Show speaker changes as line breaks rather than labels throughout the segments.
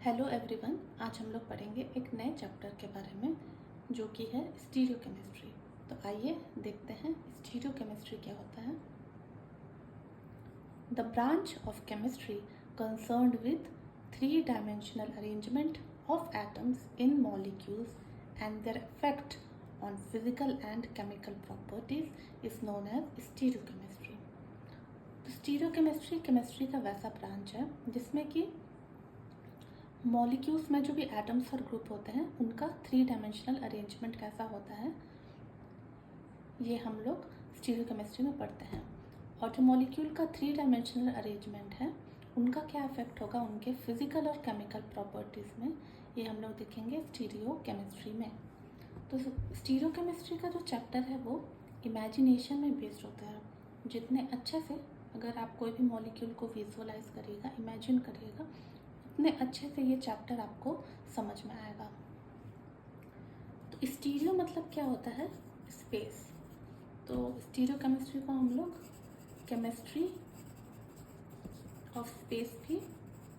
Hello everyone, आज हम लोग पढ़ेंगे एक नए चैप्टर के बारे में जो कि है स्टीरियोकेमिस्ट्री। तो आइए देखते हैं स्टीरियोकेमिस्ट्री क्या होता है। The branch of chemistry concerned with 3-dimensional arrangement of atoms in molecules and their effect on physical and chemical properties is known as stereochemistry. तो स्टीरियोकेमिस्ट्री केमिस्ट्री का वैसा ब्रांच है जिसमें कि मॉलिक्यूल्स में जो भी एटम्स और ग्रुप होते हैं उनका 3-dimensional अरेंजमेंट कैसा होता है ये हम लोग स्टीरियोकेमिस्ट्री में पढ़ते हैं। और जो मॉलिक्यूल का 3-dimensional अरेंजमेंट है उनका क्या इफेक्ट होगा उनके फिजिकल और केमिकल प्रॉपर्टीज़ में, ये हम लोग देखेंगे स्टीरियोकेमिस्ट्री में। तो स्टीरियोकेमिस्ट्री का जो चैप्टर है वो इमेजिनेशन में बेस्ड होता है। जितने अच्छे से अगर आप कोई भी मॉलिक्यूल को विजुअलाइज करिएगा, इमेजिन करिएगा, उतने अच्छे से ये चैप्टर आपको समझ में आएगा। तो स्टीरियो मतलब क्या होता है? स्पेस। तो स्टीरियो केमिस्ट्री को हम लोग केमिस्ट्री ऑफ स्पेस भी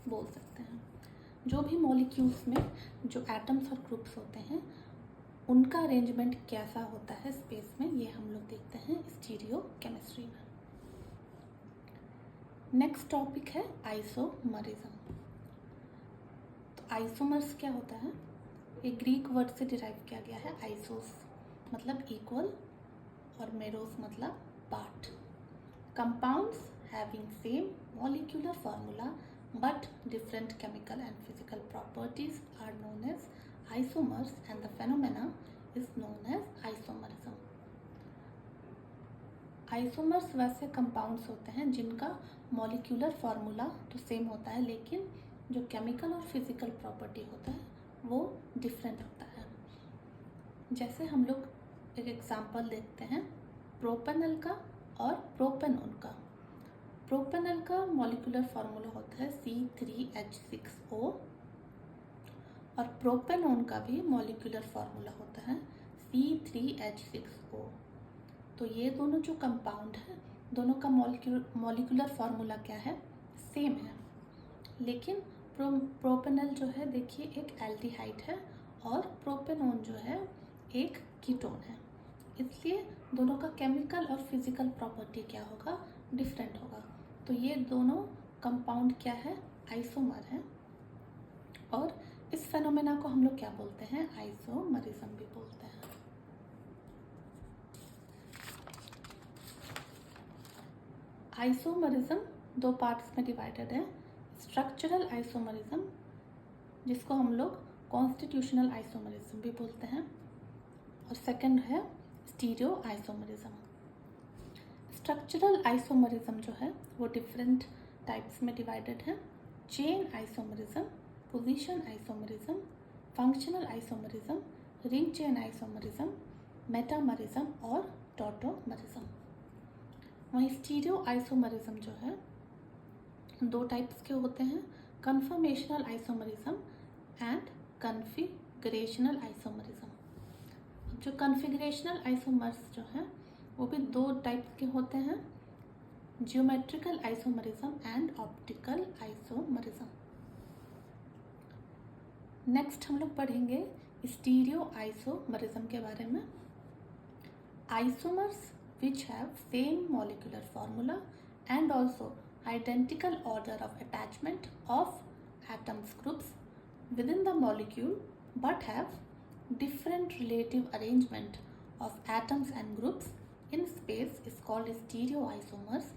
बोल सकते हैं। जो भी मॉलिक्यूल्स में जो एटम्स और ग्रुप्स होते हैं उनका अरेंजमेंट कैसा होता है स्पेस में, ये हम लोग देखते हैं स्टीरियो केमिस्ट्री में। नेक्स्ट टॉपिक है आइसोमरिज्म। आइसोमर्स क्या होता है? एक ग्रीक वर्ड से डिराइव किया गया है। आइसोस मतलब इक्वल और मेरोस मतलब part. Compounds having same molecular formula but different chemical and physical properties are known as isomers and the phenomena is known as isomerism. Isomers वैसे कंपाउंड्स होते हैं जिनका मॉलिक्यूलर फार्मूला तो सेम होता है लेकिन जो केमिकल और फिजिकल प्रॉपर्टी होता है वो डिफरेंट होता है। जैसे हम लोग एक एग्जांपल देखते हैं प्रोपेनल का और प्रोपेनॉन का। प्रोपेनल का मॉलिक्यूलर फार्मूला होता है C3H6O और प्रोपेनॉन का भी मॉलिक्यूलर फार्मूला होता है C3H6O। तो ये दोनों जो कंपाउंड है दोनों का मॉलिक्यूलर फार्मूला क्या है? सेम है। लेकिन प्रोपेनल जो है देखिए एक एल्डिहाइड है और प्रोपेनॉन जो है एक कीटोन है, इसलिए दोनों का केमिकल और फिजिकल प्रॉपर्टी क्या होगा? डिफरेंट होगा। तो ये दोनों कंपाउंड क्या है? आइसोमर है। और इस फेनोमेना को हम लोग क्या बोलते हैं? आइसोमरिज्म भी बोलते हैं। आइसोमरिज्म दो पार्ट्स में डिवाइडेड है। स्ट्रक्चरल आइसोमरिज्म जिसको हम लोग कॉन्स्टिट्यूशनल आइसोमरिज्म भी बोलते हैं, और सेकंड है स्टीरियो आइसोमरिज्म। स्ट्रक्चरल आइसोमरिज्म जो है वो डिफरेंट टाइप्स में डिवाइडेड है। Chain isomerism, position isomerism, functional isomerism, ring chain isomerism, metamerism और टॉटोमरिज्म। वहीं स्टीरियो आइसोमरिज्म जो है दो टाइप्स के होते हैं, कन्फर्मेशनल आइसोमरिज्म एंड कन्फिगरेशनल आइसोमरिज्म। जो कन्फिगरेशनल आइसोमर्स जो हैं वो भी दो टाइप्स के होते हैं, geometrical isomerism and optical isomerism. Next हम लोग पढ़ेंगे स्टीरियो आइसोमरिज्म के बारे में। Isomers which have same molecular formula and also identical order of attachment of atoms groups within the molecule but have different relative arrangement of atoms and groups in space is called stereoisomers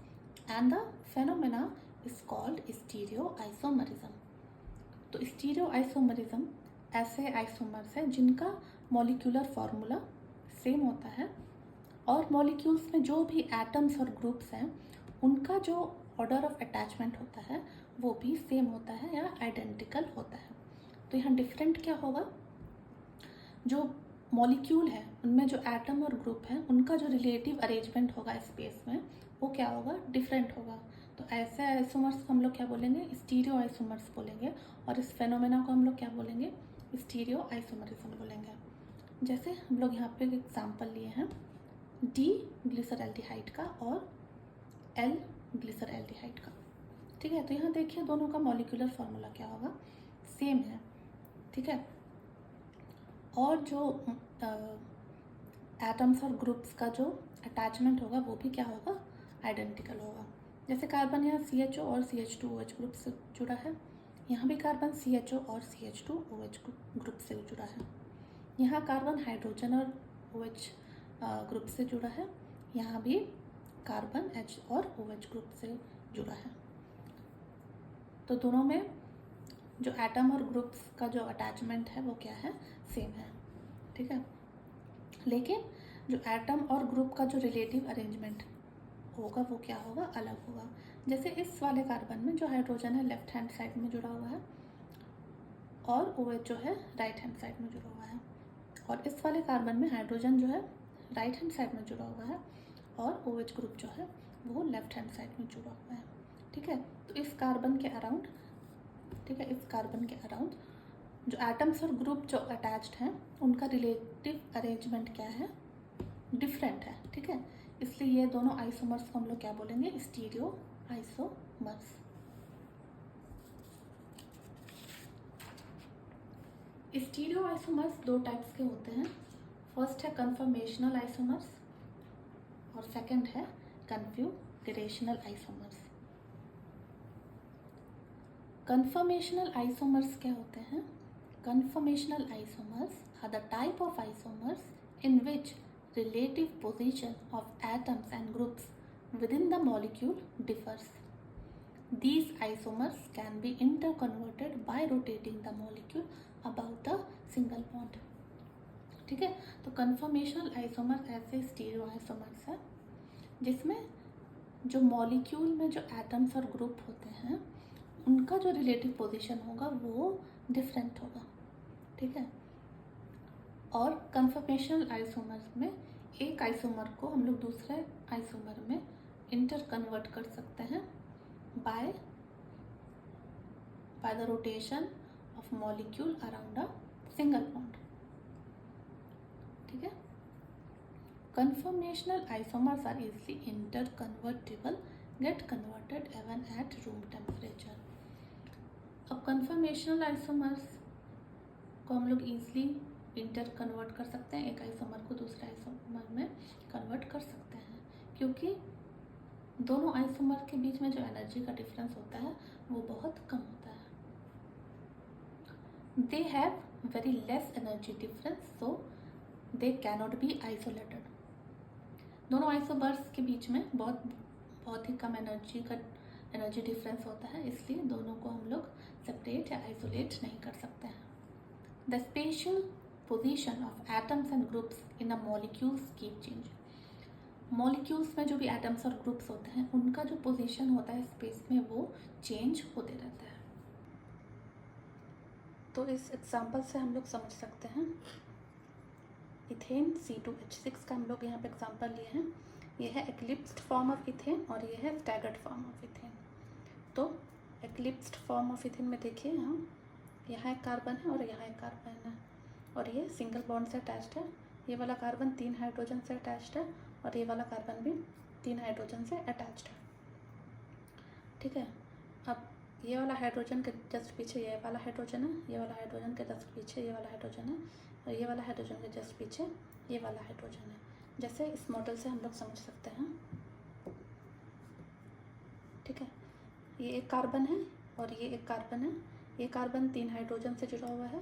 and the phenomena is called stereoisomerism। तो stereoisomerism ऐसे isomers हैं जिनका molecular formula same होता है और molecules में जो भी एटम्स और ग्रुप्स हैं उनका जो ऑर्डर ऑफ अटैचमेंट होता है वो भी सेम होता है या आइडेंटिकल होता है। तो यहाँ डिफरेंट क्या होगा? जो मॉलिक्यूल है उनमें जो एटम और ग्रुप है उनका जो रिलेटिव अरेंजमेंट होगा स्पेस में वो क्या होगा? डिफरेंट होगा। तो ऐसे आइसोमर्स को हम लोग क्या बोलेंगे? स्टीरियो आइसोमर्स बोलेंगे। और इस फेनोमेना को हम लोग क्या बोलेंगे? स्टीरियो आइसोमरिज्म बोलेंगे। जैसे हम लोग यहाँ पे एक एग्जाम्पल लिए हैं डी ग्लिसरल्डिहाइड का और एल ग्लिसरल्डिहाइड का। ठीक है, तो यहाँ देखिए दोनों का मॉलिक्यूलर फार्मूला क्या होगा? सेम है, ठीक है। और जो एटम्स और ग्रुप्स का जो अटैचमेंट होगा वो भी क्या होगा, आइडेंटिकल होगा। जैसे कार्बन यहाँ CHO और CH2OH ग्रुप से जुड़ा है, यहाँ भी कार्बन CHO और CH2OH ग्रुप से जुड़ा है। यहाँ कार्बन हाइड्रोजन और OH ग्रुप से जुड़ा है, यहाँ भी कार्बन H और OH ग्रुप से जुड़ा है। तो दोनों में जो एटम और ग्रुप्स का जो अटैचमेंट है वो क्या है, सेम है, ठीक है। लेकिन जो एटम और ग्रुप का जो रिलेटिव अरेंजमेंट होगा वो क्या होगा, अलग होगा। जैसे इस वाले कार्बन में जो हाइड्रोजन है लेफ्ट हैंड साइड में जुड़ा हुआ है और OH जो है राइट हैंड साइड में जुड़ा हुआ है, और इस वाले कार्बन में हाइड्रोजन जो है राइट हैंड साइड में जुड़ा हुआ है और OH ग्रुप जो है वो लेफ्ट हैंड साइड में जुड़ा हुआ है, ठीक है। तो इस कार्बन के अराउंड, ठीक है, इस कार्बन के अराउंड जो एटम्स और ग्रुप जो अटैच्ड हैं उनका रिलेटिव अरेंजमेंट क्या है, डिफरेंट है, ठीक है। इसलिए ये दोनों आइसोमर्स को हम लोग क्या बोलेंगे, स्टीरियो आइसोमर्स। स्टीरियो आइसोमर्स दो टाइप्स के होते हैं। फर्स्ट है कन्फर्मेशनल आइसोमर्स और सेकंड है कन्फिगरेशनल आइसोमर्स। कन्फर्मेशनल आइसोमर्स क्या होते हैं? Conformational isomers are the type of isomers in which relative position of atoms and groups within the molecule differs. These isomers can be interconverted by rotating the molecule about the single bond. ठीक है, तो conformational isomer ऐसे stereo isomers है जिसमें जो molecule में जो atoms और ग्रुप होते हैं उनका जो रिलेटिव पोजीशन होगा वो डिफरेंट होगा, ठीक है। और कन्फर्मेशनल आइसोमर्स में एक आइसोमर को हम लोग दूसरे आइसोमर में इंटर कन्वर्ट कर सकते हैं by the rotation of molecule around a single bond, ठीक है। Conformational isomers are easily inter convertible, get converted even at room temperature. अब कन्फर्मेशनल आइसोमर्स को हम लोग ईजिली इंटर कन्वर्ट कर सकते हैं, एक आइसोमर को दूसरे आइसोमर में कन्वर्ट कर सकते हैं, क्योंकि दोनों आइसोमर के बीच में जो एनर्जी का डिफरेंस होता है वो बहुत कम होता है। They have very less energy difference, so they cannot be isolated. दोनों आइसोमर्स के बीच में बहुत ही कम एनर्जी डिफरेंस होता है, इसलिए दोनों को हम लोग सेपरेट या आइसोलेट नहीं कर सकते हैं। The spatial position of atoms and groups in a molecules keep change. Molecules में जो भी एटम्स और ग्रुप्स होते हैं उनका जो पोजीशन होता है स्पेस में वो चेंज होते रहता है। तो इस एग्जांपल से हम लोग समझ सकते हैं, इथेन C2H6 का हम लोग यहाँ पे एग्जांपल लिए हैं। ये है एक्लिप्स्ड फॉर्म ऑफ इथेन और ये है स्टैगर्ड फॉर्म ऑफ इथेन। तो एक्लिप्स्ड फॉर्म ऑफ इथेन में देखिए यहाँ एक कार्बन है और यहाँ एक कार्बन है और ये सिंगल बॉन्ड से अटैच्ड है। ये वाला कार्बन 3 हाइड्रोजन से अटैच्ड है और ये वाला कार्बन भी 3 हाइड्रोजन से अटैच्ड है, ठीक है। अब ये वाला हाइड्रोजन के जस्ट पीछे ये वाला हाइड्रोजन है, ये वाला हाइड्रोजन के जस्ट पीछे ये वाला हाइड्रोजन है और ये वाला हाइड्रोजन के जस्ट पीछे ये वाला हाइड्रोजन है। जैसे इस मॉडल से हम लोग समझ सकते हैं, ठीक है। ये एक कार्बन है और ये एक कार्बन है। ये कार्बन 3 हाइड्रोजन से जुड़ा हुआ है,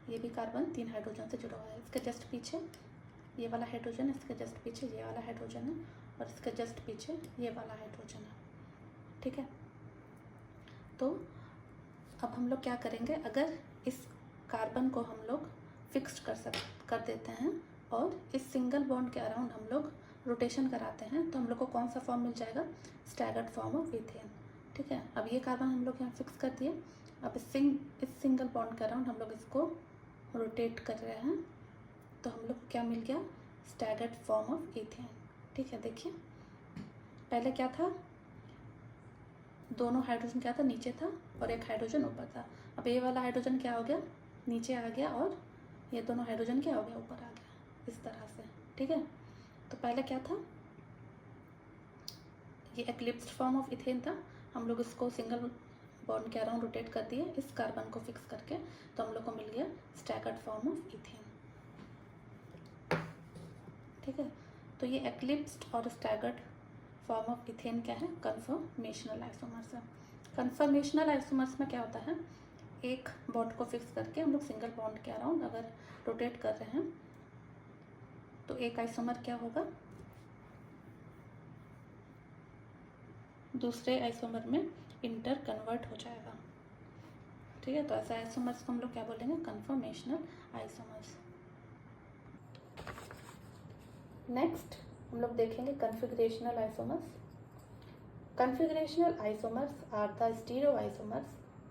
ये भी कार्बन 3 हाइड्रोजन से जुड़ा हुआ है। इसके जस्ट पीछे ये वाला हाइड्रोजन है, इसके जस्ट पीछे ये वाला हाइड्रोजन है और इसके जस्ट पीछे ये वाला हाइड्रोजन है, ठीक है। तो अब हम लोग क्या करेंगे, अगर इस कार्बन को हम लोग फिक्स्ड कर देते हैं और इस सिंगल बॉन्ड के अराउंड हम लोग रोटेशन कराते हैं तो हम लोग को कौन सा फॉर्म मिल जाएगा, स्टैगर्ड फॉर्म ऑफ इथेन, ठीक है। अब ये कार्बन हम लोग यहाँ फिक्स कर दिए। अब इस सिंगल बॉन्ड के अराउंड हम लोग इसको रोटेट कर रहे हैं तो हम लोग को क्या मिल गया, स्टैगर्ड फॉर्म ऑफ इथेन, ठीक है। देखिए पहले क्या था, दोनों हाइड्रोजन क्या था, नीचे था और एक हाइड्रोजन ऊपर था। अब ये वाला हाइड्रोजन क्या हो गया, नीचे आ गया और ये दोनों हाइड्रोजन क्या हो गया, ऊपर आ गया, इस तरह से, ठीक है। तो पहले क्या था, ये एक्लिप्स्ड फॉर्म ऑफ इथेन था, हम लोग इसको सिंगल बॉन्ड के अराउंड रोटेट कर दिए इस कार्बन को फिक्स करके, तो हम लोग को मिल गया स्टैगर्ड फॉर्म ऑफ इथेन। ठीक है, तो ये एक्लिप्स्ड और स्टैगर्ड फॉर्म ऑफ इथेन क्या है? कन्फर्मेशनल आइसोमर्स है। कन्फर्मेशनल आइसोमर्स में क्या होता है, एक बॉन्ड को फिक्स करके हम लोग सिंगल बॉन्ड के अराउंड अगर रोटेट कर रहे हैं तो एक आइसोमर क्या होगा, दूसरे आइसोमर में इंटर कन्वर्ट हो जाएगा। ठीक है, तो ऐसे आइसोमर्स को हम लोग क्या बोलेंगे? Conformational isomers. नेक्स्ट हम लोग देखेंगे configurational isomers. Configurational isomers are the stereo isomers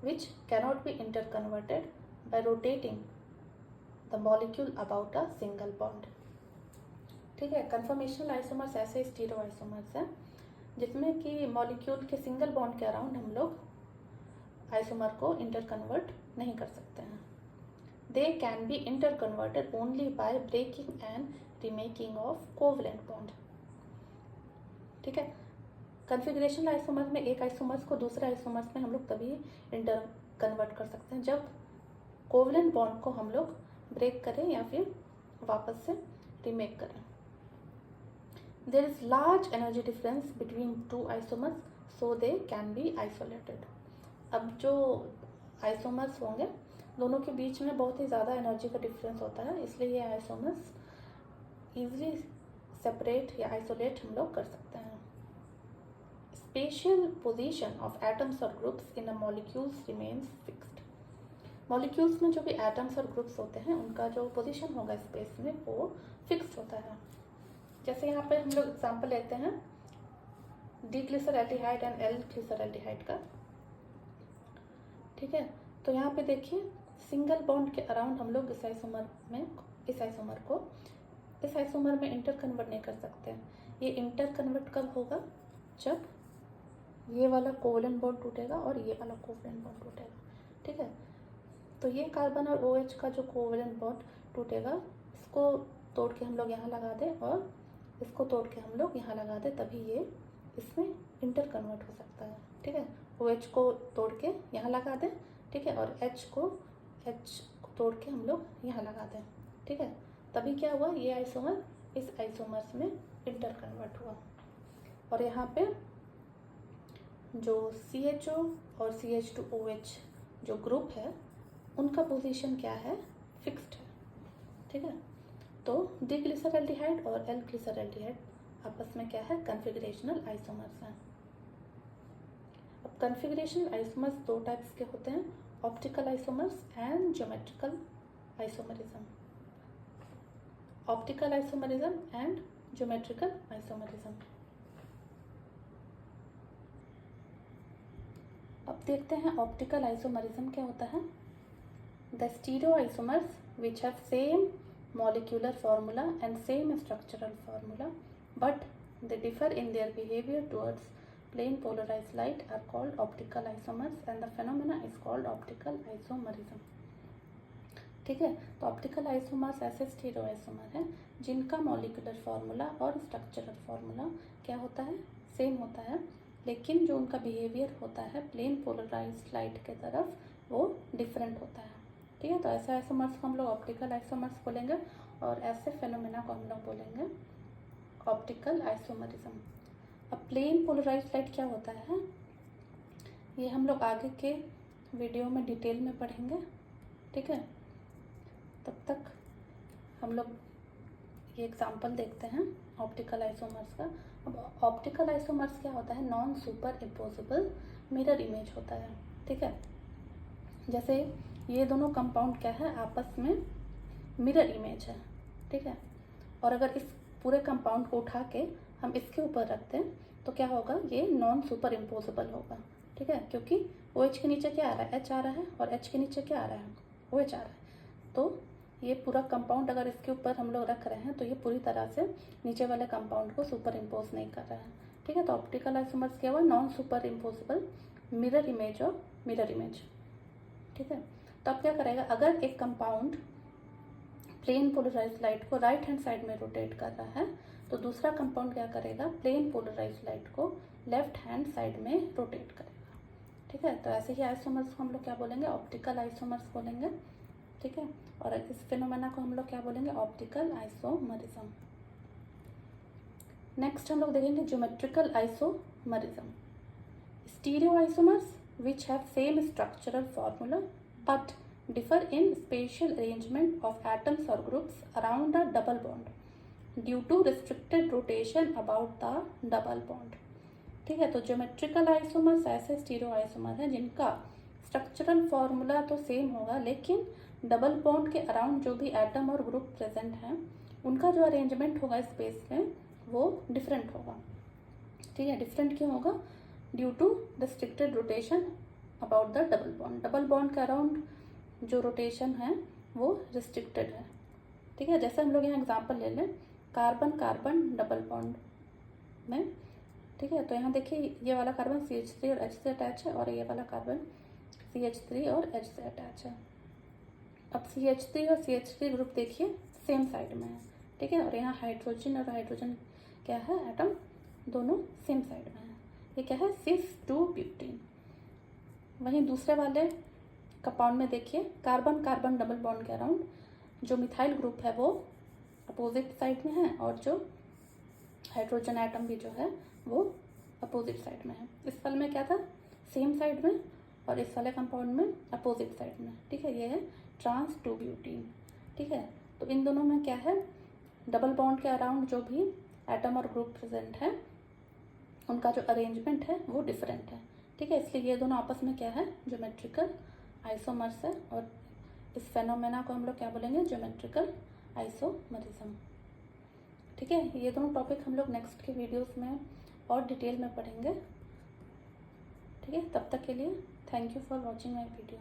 which cannot be interconverted by rotating the molecule about a single bond। ठीक है, कन्फर्मेशनल आइसोमर्स ऐसे स्टीरियो आइसोमर्स हैं जिसमें कि मॉलिक्यूल के सिंगल बॉन्ड के अराउंड हम लोग आइसोमर को इंटरकन्वर्ट नहीं कर सकते हैं। They can be interconverted only by breaking and remaking of covalent bond. ठीक है, कन्फिगरेशनल आइसोमर्स में एक आइसोमर्स को दूसरे आइसोमर्स में हम लोग तभी इंटर कन्वर्ट कर सकते हैं जब कोवलेंट बॉन्ड को हम लोग ब्रेक करें या फिर वापस से रीमेक करें। There is large energy difference between two isomers so they can be isolated. अब जो आइसोमर्स होंगे दोनों के बीच में बहुत ही ज़्यादा एनर्जी का डिफरेंस होता है, इसलिए ये आइसोमर्स ईजिली सेपरेट या आइसोलेट हम लोग कर सकते हैं। Spatial position of atoms or groups in a molecules remains fixed। Molecules में जो भी एटम्स और ग्रुप्स होते हैं उनका जो पोजीशन होगा स्पेस में वो फिक्स्ड होता है। जैसे यहाँ पे हम लोग एग्जांपल लेते हैं डीग्लिसरैल्डिहाइड एंड एल ग्लिसरैल्डिहाइड का। ठीक है, तो यहाँ पे देखिए सिंगल बॉन्ड के अराउंड हम लोग इस आइसोमर में इंटर कन्वर्ट नहीं कर सकते। ये इंटर कन्वर्ट कब होगा? जब ये वाला कोवलेंट बॉन्ड टूटेगा और ये वाला कोवलेंट बॉन्ड टूटेगा। ठीक है, तो ये कार्बन और OH का जो कोवलेंट बॉन्ड टूटेगा इसको तोड़ के हम लोग यहाँ लगा दें और इसको तोड़ के हम लोग यहाँ लगा दें, तभी ये इसमें इंटर कन्वर्ट हो सकता है। ठीक है, OH को तोड़ के यहाँ लगा दें, ठीक है, और H को तोड़ के हम लोग यहाँ लगा दें। ठीक है, तभी क्या हुआ, ये आइसोमर इस आइसोमर्स में इंटर कन्वर्ट हुआ। और यहाँ पे जो CHO और CH2OH जो ग्रुप है उनका पोजीशन क्या है? फिक्स्ड है। ठीक है, तो डिग्लिसरैल्डिहाइड और एल ग्लिसरैल्डिहाइड आपस में क्या है? कन्फिगरेशनल आइसोमर्स हैं। अब कन्फिगरेशनल आइसोमर्स दो टाइप्स के होते हैं, optical isomers and geometrical isomerism. Optical isomerism and geometrical isomerism. अब देखते हैं ऑप्टिकल आइसोमरिज्म क्या होता है। The stereo isomers which have same molecular formula and same structural formula but they differ in their behavior towards plane polarized light are called optical isomers and the phenomena is called optical isomerism। ठीक है, तो optical isomers ऐसे stereo isomer हैं जिनका molecular formula और structural formula क्या होता है? सेम होता है, लेकिन जो उनका बिहेवियर होता है प्लेन पोलराइज्ड लाइट के तरफ वो डिफरेंट होता है। ठीक है, तो ऐसे आइसोमर्स को हम लोग ऑप्टिकल आइसोमर्स बोलेंगे और ऐसे फेनोमेना को हम लोग बोलेंगे ऑप्टिकल आइसोमरिज्म। अब प्लेन पोलराइज्ड लाइट क्या होता है ये हम लोग आगे के वीडियो में डिटेल में पढ़ेंगे। ठीक है, तब तक हम लोग ये एग्जांपल देखते हैं ऑप्टिकल आइसोमर्स का। अब ऑप्टिकल आइसोमर्स क्या होता है? Non super imposable mirror image होता है। ठीक है, जैसे ये दोनों कंपाउंड क्या है? आपस में मिरर इमेज है। ठीक है, और अगर इस पूरे कंपाउंड को उठा के हम इसके ऊपर रखते हैं तो क्या होगा? ये नॉन सुपर इम्पोजिबल होगा। ठीक है, क्योंकि OH के नीचे क्या आ रहा है? H आ रहा है, और H के नीचे क्या आ रहा है? OH आ रहा है। तो ये पूरा कंपाउंड अगर इसके ऊपर हम लोग रख रहे हैं तो ये पूरी तरह से नीचे वाले कंपाउंड को सुपर इम्पोज नहीं कर रहा है। ठीक है, तो ऑप्टिकल आइसोमर्स क्या हुआ? Non super imposable mirror image और मिरर इमेज। ठीक है, तो अब क्या करेगा? अगर एक कंपाउंड प्लेन पोलराइज्ड लाइट को राइट हैंड साइड में रोटेट कर रहा है तो दूसरा कंपाउंड क्या करेगा? प्लेन पोलराइज्ड लाइट को लेफ्ट हैंड साइड में रोटेट करेगा। ठीक है। तो ऐसे ही आइसोमर्स को हम लोग क्या बोलेंगे, ऑप्टिकल आइसोमर्स बोलेंगे। ठीक है, और इस फिनोमेना को हम लोग क्या बोलेंगे, ऑप्टिकल आइसोमरिज्म। नेक्स्ट हम लोग देखेंगे geometrical isomerism. Stereo isomers which have same structural formula but differ in spatial arrangement of atoms or groups around a double bond due to restricted rotation about the double bond। ठीक है, तो geometrical isomers ऐसे stereo isomer हैं जिनका structural formula तो same होगा, लेकिन double bond के अराउंड जो भी एटम और ग्रुप प्रेजेंट हैं उनका जो अरेंजमेंट होगा स्पेस में वो डिफरेंट होगा। ठीक है, डिफरेंट क्यों होगा, due to restricted rotation about the double bond. Double bond के अराउंड जो रोटेशन है वो रिस्ट्रिक्टेड है। ठीक है, जैसे हम लोग यहाँ एग्जांपल ले लें, कार्बन कार्बन डबल बॉन्ड में। ठीक है, तो यहाँ देखिए ये वाला कार्बन CH3 और H से अटैच है और ये वाला कार्बन CH3 और H से अटैच है। अब CH3 और CH3 ग्रुप देखिए सेम साइड में है। ठीक है, और यहाँ हाइड्रोजन और हाइड्रोजन क्या है, एटम दोनों सेम साइड में है। ये क्या है, cis2-ब्यूटीन। वहीं दूसरे वाले कंपाउंड में देखिए कार्बन कार्बन डबल बॉन्ड के अराउंड जो मिथाइल ग्रुप है वो अपोजिट साइड में है और जो हाइड्रोजन एटम भी जो है वो अपोजिट साइड में है। इस वाले में क्या था, सेम साइड में, और इस वाले कंपाउंड में अपोजिट साइड में। ठीक है, ये है trans-2-ब्यूटीन। ठीक है, तो इन दोनों में क्या है, डबल बॉन्ड के अराउंड जो भी एटम और ग्रुप प्रेजेंट है उनका जो अरेंजमेंट है वो डिफरेंट है। ठीक है, इसलिए ये दोनों आपस में क्या है, ज्योमेट्रिकल आइसोमर्स है, और इस फेनोमेना को हम लोग क्या बोलेंगे, ज्योमेट्रिकल आइसोमरिज्म। ठीक है, ये दोनों टॉपिक हम लोग नेक्स्ट के वीडियोस में और डिटेल में पढ़ेंगे। ठीक है, तब तक के लिए thank you for watching my video.